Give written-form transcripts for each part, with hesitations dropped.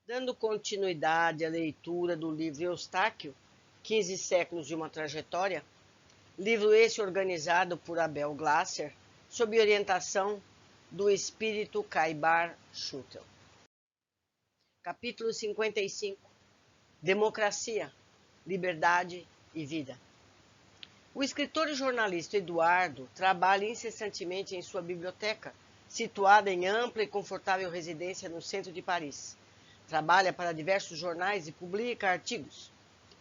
Dando continuidade à leitura do livro Eustáquio, 15 séculos de uma trajetória, livro esse organizado por Abel Glasser, sob orientação do espírito Caibar Schutel. Capítulo 55. Democracia, liberdade e vida. O escritor e jornalista Eduardo trabalha incessantemente em sua biblioteca, situada em ampla e confortável residência no centro de Paris. Trabalha para diversos jornais e publica artigos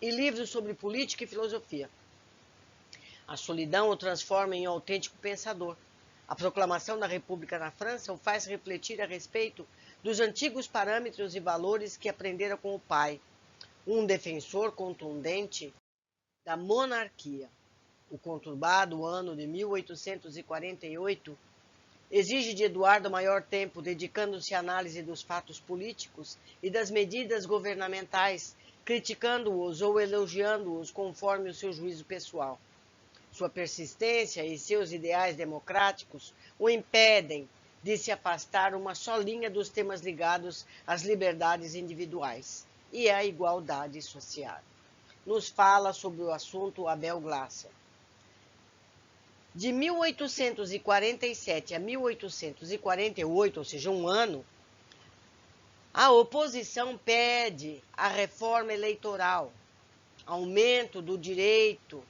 e livros sobre política e filosofia. A solidão o transforma em um autêntico pensador. A proclamação da República na França o faz refletir a respeito dos antigos parâmetros e valores que aprendera com o pai, um defensor contundente da monarquia. O conturbado ano de 1848 exige de Eduardo maior tempo, dedicando-se à análise dos fatos políticos e das medidas governamentais, criticando-os ou elogiando-os conforme o seu juízo pessoal. Sua persistência e seus ideais democráticos o impedem de se afastar uma só linha dos temas ligados às liberdades individuais e à igualdade social. Nos fala sobre o assunto Abel Glasser. De 1847 a 1848, ou seja, um ano, a oposição pede a reforma eleitoral, aumento do direito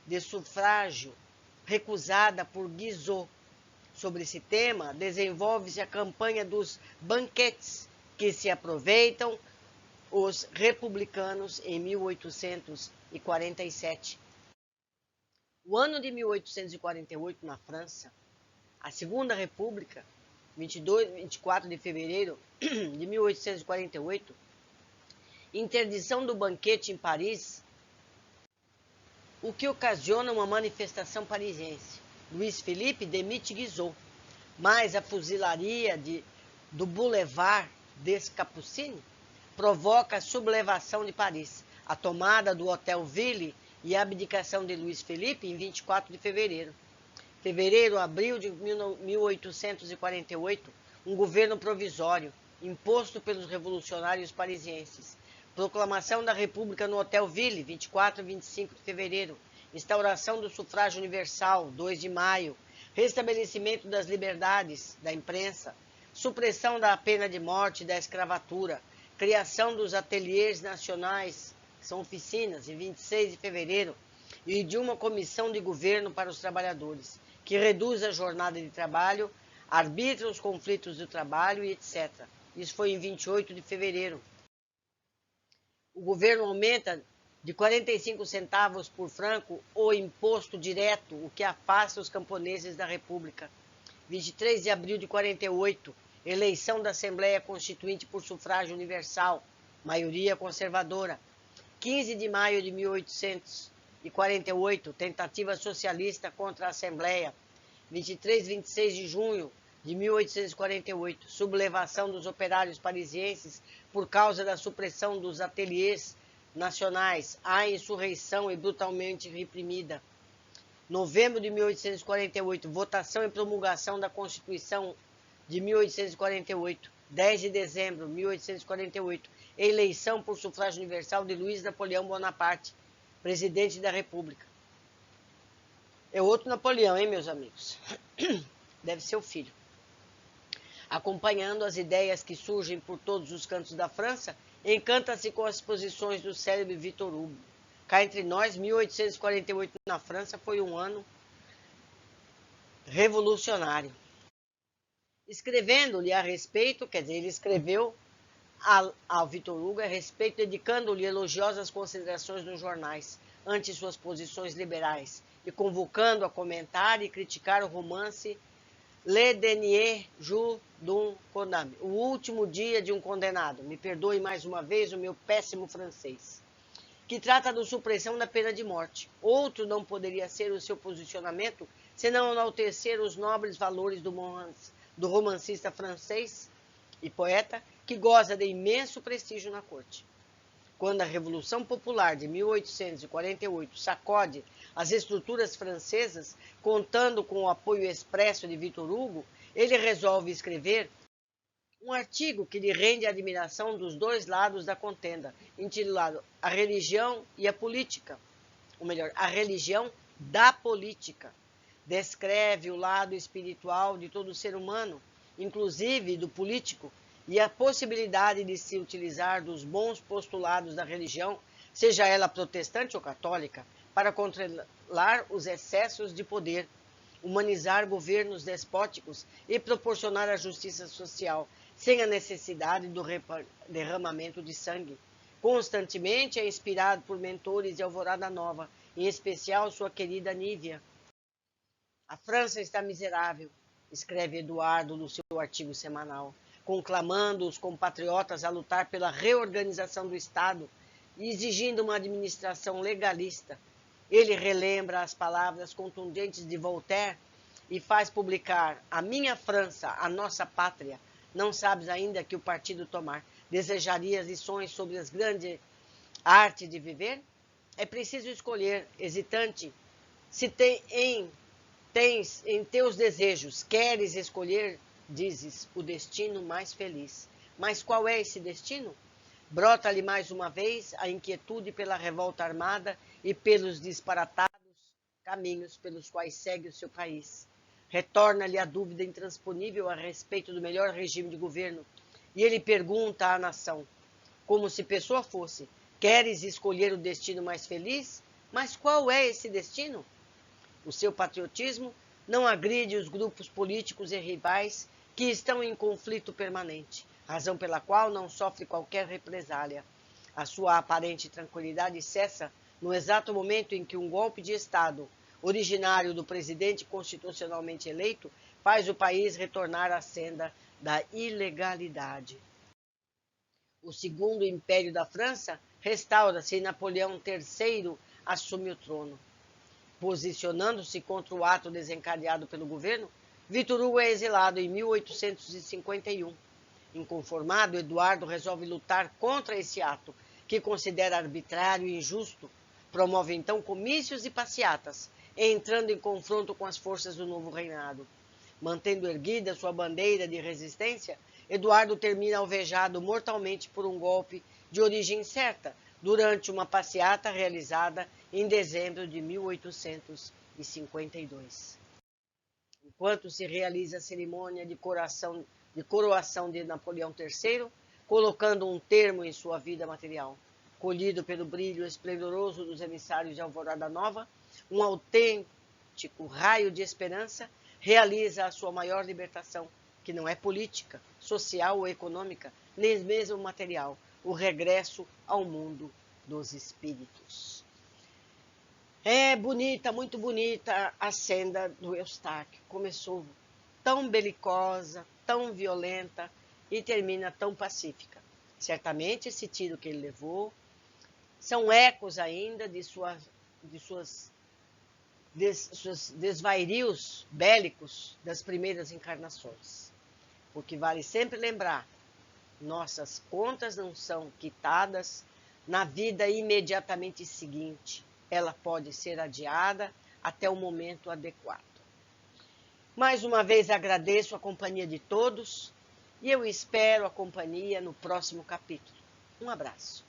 de sufrágio, recusada por Guizot. Sobre esse tema, desenvolve-se a campanha dos banquetes, que se aproveitam os republicanos em 1847. O ano de 1848, na França, a Segunda República, 24 de fevereiro de 1848, interdição do banquete em Paris, o que ocasiona uma manifestação parisiense. Luiz Felipe demite Guizot, mas a fuzilaria do Boulevard des Capucines provoca a sublevação de Paris, a tomada do Hotel Ville e a abdicação de Luiz Felipe em 24 de fevereiro. Abril de 1848, um governo provisório, imposto pelos revolucionários parisienses. Proclamação da República no Hotel Ville, 24 e 25 de fevereiro. Instauração do sufrágio universal, 2 de maio. Restabelecimento das liberdades da imprensa. Supressão da pena de morte e da escravatura. Criação dos ateliês nacionais, que são oficinas, em 26 de fevereiro. E de uma comissão de governo para os trabalhadores, que reduz a jornada de trabalho, arbitra os conflitos do trabalho e etc. Isso foi em 28 de fevereiro. O governo aumenta de 45 centavos por franco o imposto direto, o que afasta os camponeses da República. 23 de abril de 48, eleição da Assembleia Constituinte por sufrágio universal, maioria conservadora. 15 de maio de 1848, tentativa socialista contra a Assembleia. 23 e 26 de junho de 1848, sublevação dos operários parisienses por causa da supressão dos ateliês nacionais, a insurreição e brutalmente reprimida. Novembro de 1848, votação e promulgação da Constituição de 1848. 10 de dezembro de 1848, eleição por sufrágio universal de Luiz Napoleão Bonaparte, presidente da República. É outro Napoleão, hein, meus amigos? Deve ser o filho. Acompanhando as ideias que surgem por todos os cantos da França, encanta-se com as posições do célebre Victor Hugo. Cá entre nós, 1848 na França foi um ano revolucionário. Escrevendo-lhe a respeito, quer dizer, ele escreveu ao Victor Hugo a respeito, dedicando-lhe elogiosas considerações nos jornais, ante suas posições liberais, e convocando a comentar e criticar o romance Le Dernier Jour d'un Condamné, o último dia de um condenado, me perdoe mais uma vez o meu péssimo francês, que trata da supressão da pena de morte. Outro não poderia ser o seu posicionamento, senão enaltecer os nobres valores do romancista francês e poeta, que goza de imenso prestígio na corte. Quando a Revolução Popular de 1848 sacode as estruturas francesas, contando com o apoio expresso de Victor Hugo, ele resolve escrever um artigo que lhe rende a admiração dos dois lados da contenda, intitulado A Religião e a Política, ou melhor, A Religião da Política. Descreve o lado espiritual de todo ser humano, inclusive do político, e a possibilidade de se utilizar dos bons postulados da religião, seja ela protestante ou católica, para controlar os excessos de poder, humanizar governos despóticos e proporcionar a justiça social, sem a necessidade do derramamento de sangue. Constantemente é inspirado por mentores de Alvorada Nova, em especial sua querida Nívia. A França está miserável, escreve Eduardo no seu artigo semanal, conclamando os compatriotas a lutar pela reorganização do Estado e exigindo uma administração legalista. Ele relembra as palavras contundentes de Voltaire e faz publicar: a minha França, a nossa pátria, não sabes ainda que o partido tomar. Desejarias lições sobre as grandes artes de viver? É preciso escolher, hesitante, se tens em teus desejos, queres escolher, dizes, o destino mais feliz. Mas qual é esse destino? Brota-lhe mais uma vez a inquietude pela revolta armada e pelos disparatados caminhos pelos quais segue o seu país. Retorna-lhe a dúvida intransponível a respeito do melhor regime de governo, e ele pergunta à nação, como se pessoa fosse: queres escolher o destino mais feliz? Mas qual é esse destino? O seu patriotismo não agride os grupos políticos e rivais que estão em conflito permanente, razão pela qual não sofre qualquer represália. A sua aparente tranquilidade cessa no exato momento em que um golpe de Estado, originário do presidente constitucionalmente eleito, faz o país retornar à senda da ilegalidade. O segundo império da França restaura-se e Napoleão III assume o trono. Posicionando-se contra o ato desencadeado pelo governo, Vitor Hugo é exilado em 1851. Inconformado, Eduardo resolve lutar contra esse ato, que considera arbitrário e injusto. Promove então comícios e passeatas, entrando em confronto com as forças do novo reinado. Mantendo erguida sua bandeira de resistência, Eduardo termina alvejado mortalmente por um golpe de origem incerta, durante uma passeata realizada em dezembro de 1852. Enquanto se realiza a cerimônia de coroação de Napoleão III, colocando um termo em sua vida material, colhido pelo brilho esplendoroso dos emissários de Alvorada Nova, um autêntico raio de esperança realiza a sua maior libertação, que não é política, social ou econômica, nem mesmo material, o regresso ao mundo dos espíritos. É bonita, muito bonita a senda do Eustáquio. Começou tão belicosa, tão violenta e termina tão pacífica. Certamente esse tiro que ele levou são ecos ainda de seus desvarios bélicos das primeiras encarnações. Porque vale sempre lembrar, nossas contas não são quitadas na vida imediatamente seguinte. Ela pode ser adiada até o momento adequado. Mais uma vez agradeço a companhia de todos e eu espero a companhia no próximo capítulo. Um abraço.